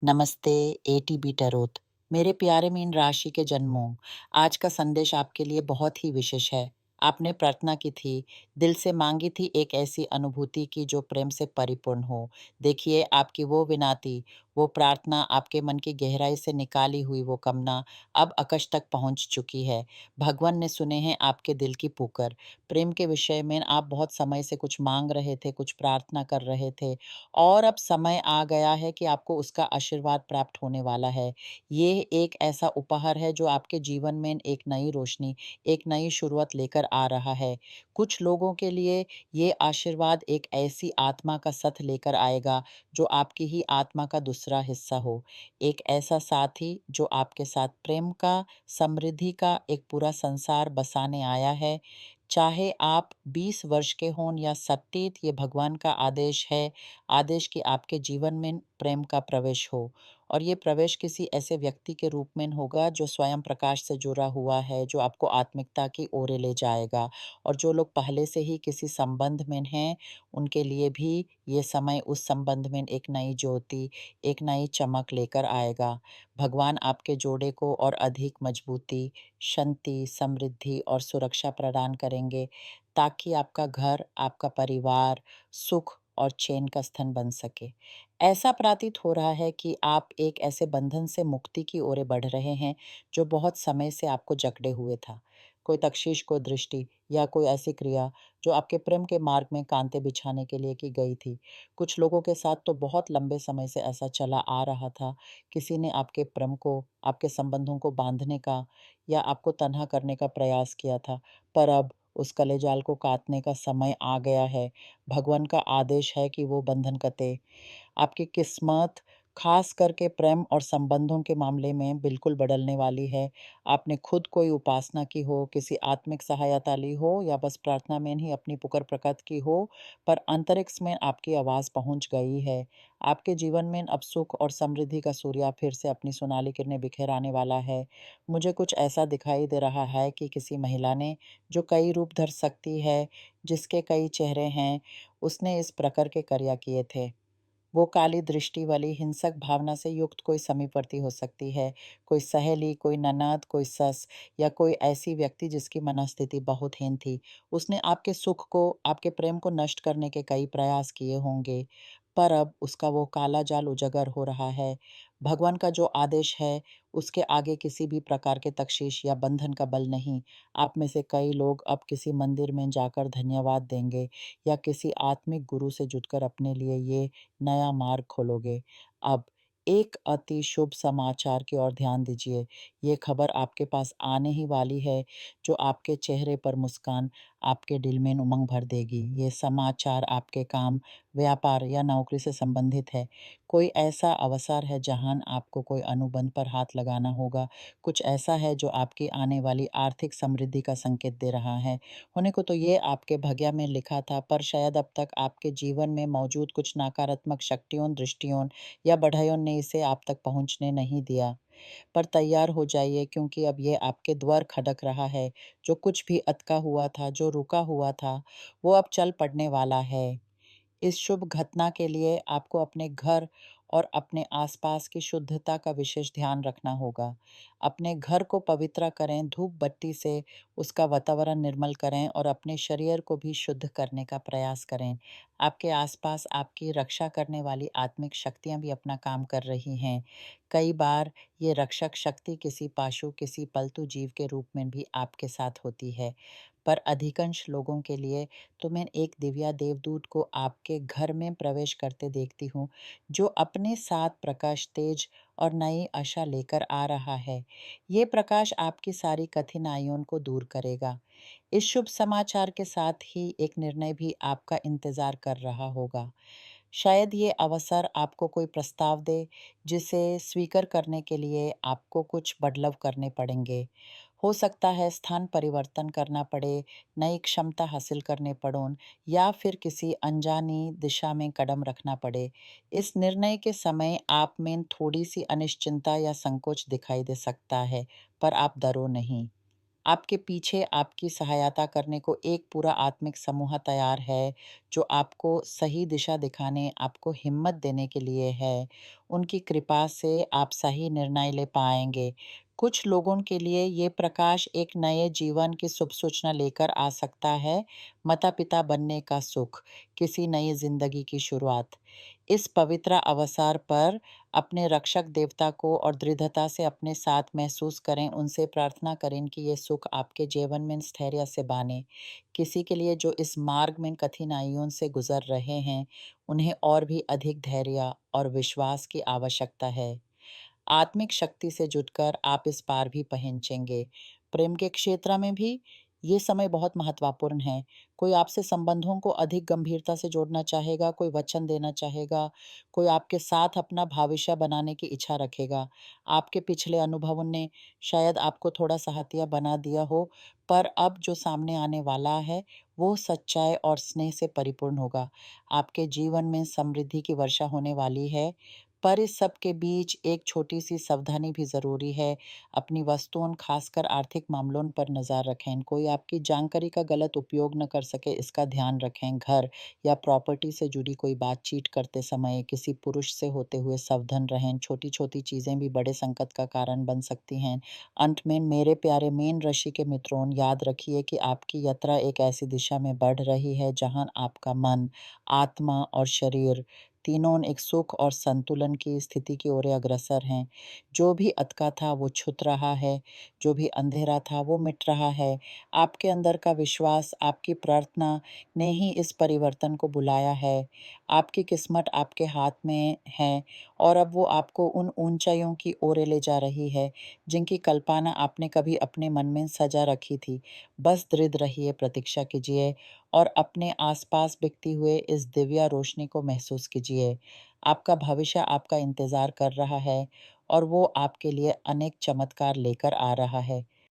नमस्ते, ATB tarot. मेरे प्यारे मीन राशि के जन्मों, आज का संदेश आपके लिए बहुत ही विशेष है। आपने प्रार्थना की थी, दिल से मांगी थी एक ऐसी अनुभूति की जो प्रेम से परिपूर्ण हो। देखिए, आपकी वो विनती, वो प्रार्थना, आपके मन की गहराई से निकाली हुई वो कामना अब आकाश तक पहुंच चुकी है। भगवान ने सुने हैं आपके दिल की पुकार। प्रेम के विषय में आप बहुत समय से कुछ मांग रहे थे, कुछ प्रार्थना कर रहे थे और अब समय आ गया है कि आपको उसका आशीर्वाद प्राप्त होने वाला है। ये एक ऐसा उपहार है जो आपके जीवन में एक नई रोशनी, एक नई शुरुआत लेकर आ रहा है। कुछ लोगों के लिए ये आशीर्वाद एक ऐसी आत्मा का साथ लेकर आएगा जो आपकी ही आत्मा का दूसरा हिस्सा हो। एक ऐसा साथी जो आपके साथ प्रेम का, समृद्धि का एक पूरा संसार बसाने आया है। चाहे आप 20 वर्ष के हों या 70, ये भगवान का आदेश है। आदेश कि आपके जीवन में प्रेम का प्रवेश हो और ये प्रवेश किसी ऐसे व्यक्ति के रूप में होगा जो स्वयं प्रकाश से जुड़ा हुआ है, जो आपको आत्मिकता की ओर ले जाएगा। और जो लोग पहले से ही किसी संबंध में हैं, उनके लिए भी ये समय उस संबंध में एक नई ज्योति, एक नई चमक लेकर आएगा। भगवान आपके जोड़े को और अधिक मजबूती, शांति, समृद्धि और सुरक्षा प्रदान करेंगे ताकि आपका घर, आपका परिवार सुख और चैन का स्थान बन सके। ऐसा प्रतीत हो रहा है कि आप एक ऐसे बंधन से मुक्ति की ओर बढ़ रहे हैं जो बहुत समय से आपको जकड़े हुए था। कोई तख्शीश, कोई दृष्टि या कोई ऐसी क्रिया जो आपके प्रेम के मार्ग में कांटे बिछाने के लिए की गई थी। कुछ लोगों के साथ तो बहुत लंबे समय से ऐसा चला आ रहा था। किसी ने आपके प्रेम को, आपके संबंधों को बांधने का या आपको तन्हा करने का प्रयास किया था, पर अब उस कलेजाल को काटने का समय आ गया है। भगवान का आदेश है कि वो बंधन कटे। आपकी किस्मत खास करके प्रेम और संबंधों के मामले में बिल्कुल बदलने वाली है। आपने खुद कोई उपासना की हो, किसी आत्मिक सहायता ली हो या बस प्रार्थना में ही अपनी पुकार प्रकट की हो, पर अंतरिक्ष में आपकी आवाज़ पहुंच गई है। आपके जीवन में अब सुख और समृद्धि का सूर्य फिर से अपनी सोनाली किरणें बिखेर आने वाला है। मुझे कुछ ऐसा दिखाई दे रहा है कि किसी महिला ने, जो कई रूप धर सकती है, जिसके कई चेहरे हैं, उसने इस प्रकार के कार्य किए थे। वो काली दृष्टि वाली हिंसक भावना से युक्त कोई समीपवर्ती हो सकती है, कोई सहेली, कोई ननद, कोई सस या कोई ऐसी व्यक्ति जिसकी मनस्थिति बहुत हीन थी। उसने आपके सुख को, आपके प्रेम को नष्ट करने के कई प्रयास किए होंगे, पर अब उसका वो काला जाल उजागर हो रहा है। भगवान का जो आदेश है, उसके आगे किसी भी प्रकार के तख्शीश या बंधन का बल नहीं। आप में से कई लोग अब किसी मंदिर में जाकर धन्यवाद देंगे या किसी आत्मिक गुरु से जुटकर अपने लिए ये नया मार्ग खोलोगे। अब एक अति शुभ समाचार की ओर ध्यान दीजिए। ये खबर आपके पास आने ही वाली है जो आपके चेहरे पर मुस्कान, आपके दिल में उमंग भर देगी। ये समाचार आपके काम, व्यापार या नौकरी से संबंधित है। कोई ऐसा अवसर है जहां आपको कोई अनुबंध पर हाथ लगाना होगा। कुछ ऐसा है जो आपकी आने वाली आर्थिक समृद्धि का संकेत दे रहा है। होने को तो ये आपके भाग्य में लिखा था, पर शायद अब तक आपके जीवन में मौजूद कुछ नकारात्मक शक्तियों, दृष्टियों या बढ़ाइयों ने इसे आप तक पहुंचने नहीं दिया। पर तैयार हो जाइए क्योंकि अब ये आपके द्वार खटक रहा है। जो कुछ भी अटका हुआ था, जो रुका हुआ था, वो अब चल पड़ने वाला है। इस शुभ घटना के लिए आपको अपने घर और अपने आसपास की शुद्धता का विशेष ध्यान रखना होगा। अपने घर को पवित्र करें, धूप बत्ती से उसका वातावरण निर्मल करें और अपने शरीर को भी शुद्ध करने का प्रयास करें। आपके आसपास आपकी रक्षा करने वाली आत्मिक शक्तियां भी अपना काम कर रही हैं। कई बार ये रक्षक शक्ति किसी पाशु, किसी पालतू जीव के रूप में भी आपके साथ होती है। पर अधिकांश लोगों के लिए तो मैं एक दिव्या देवदूत को आपके घर में प्रवेश करते देखती हूँ, जो अपने साथ प्रकाश, तेज और नई आशा लेकर आ रहा है। ये प्रकाश आपकी सारी कठिनाइयों को दूर करेगा। इस शुभ समाचार के साथ ही एक निर्णय भी आपका इंतजार कर रहा होगा। शायद ये अवसर आपको कोई प्रस्ताव दे, जिसे स्वीकार करने के लिए आपको कुछ बदलाव करने पड़ेंगे। हो सकता है स्थान परिवर्तन करना पड़े, नई क्षमता हासिल करने पड़ों या फिर किसी अनजानी दिशा में कदम रखना पड़े। इस निर्णय के समय आप में थोड़ी सी अनिश्चिंतता या संकोच दिखाई दे सकता है, पर आप डरो नहीं। आपके पीछे आपकी सहायता करने को एक पूरा आत्मिक समूह तैयार है, जो आपको सही दिशा दिखाने, आपको हिम्मत देने के लिए है। उनकी कृपा से आप सही निर्णय ले पाएँगे। कुछ लोगों के लिए ये प्रकाश एक नए जीवन की शुभ सूचना लेकर आ सकता है, माता-पिता बनने का सुख, किसी नई ज़िंदगी की शुरुआत। इस पवित्र अवसर पर अपने रक्षक देवता को और दृढ़ता से अपने साथ महसूस करें, उनसे प्रार्थना करें कि ये सुख आपके जीवन में स्थैर्य से बाने। किसी के लिए जो इस मार्ग में कठिनाइयों से गुजर रहे हैं, उन्हें और भी अधिक धैर्य और विश्वास की आवश्यकता है। आत्मिक शक्ति से जुटकर आप इस पार भी पहुँचेंगे। प्रेम के क्षेत्र में भी ये समय बहुत महत्वपूर्ण है। कोई आपसे संबंधों को अधिक गंभीरता से जोड़ना चाहेगा, कोई वचन देना चाहेगा, कोई आपके साथ अपना भविष्य बनाने की इच्छा रखेगा। आपके पिछले अनुभवों ने शायद आपको थोड़ा सहतिया बना दिया हो, पर अब जो सामने आने वाला है, वो सच्चाई और स्नेह से परिपूर्ण होगा। आपके जीवन में समृद्धि की वर्षा होने वाली है। पर इस सब के बीच एक छोटी-सी सावधानी भी ज़रूरी है। अपनी वस्तुओं, खासकर आर्थिक मामलों पर नज़र रखें। कोई आपकी जानकारी का गलत उपयोग न कर सके, इसका ध्यान रखें। घर या प्रॉपर्टी से जुड़ी कोई बातचीत करते समय किसी पुरुष से होते हुए सावधान रहें। छोटी-छोटी चीज़ें भी बड़े संकट का कारण बन सकती हैं। अंत में मेरे प्यारे मीन राशि के मित्रों, याद रखिए कि आपकी यात्रा एक ऐसी दिशा में बढ़ रही है, जहाँ आपका मन, आत्मा और शरीर तीनों एक सुख और संतुलन की स्थिति की ओर अग्रसर हैं। जो भी अटका था वो छूट रहा है, जो भी अंधेरा था वो मिट रहा है। आपके अंदर का विश्वास, आपकी प्रार्थना ने ही इस परिवर्तन को बुलाया है। आपकी किस्मत आपके हाथ में है और अब वो आपको उन ऊंचाइयों की ओर ले जा रही है, जिनकी कल्पना आपने कभी अपने मन में सजा रखी थी। बस दृढ़ रहिए, प्रतीक्षा कीजिए और अपने आसपास बिकती हुए इस दिव्य रोशनी को महसूस कीजिए। आपका भविष्य आपका इंतज़ार कर रहा है और वो आपके लिए अनेक चमत्कार लेकर आ रहा है।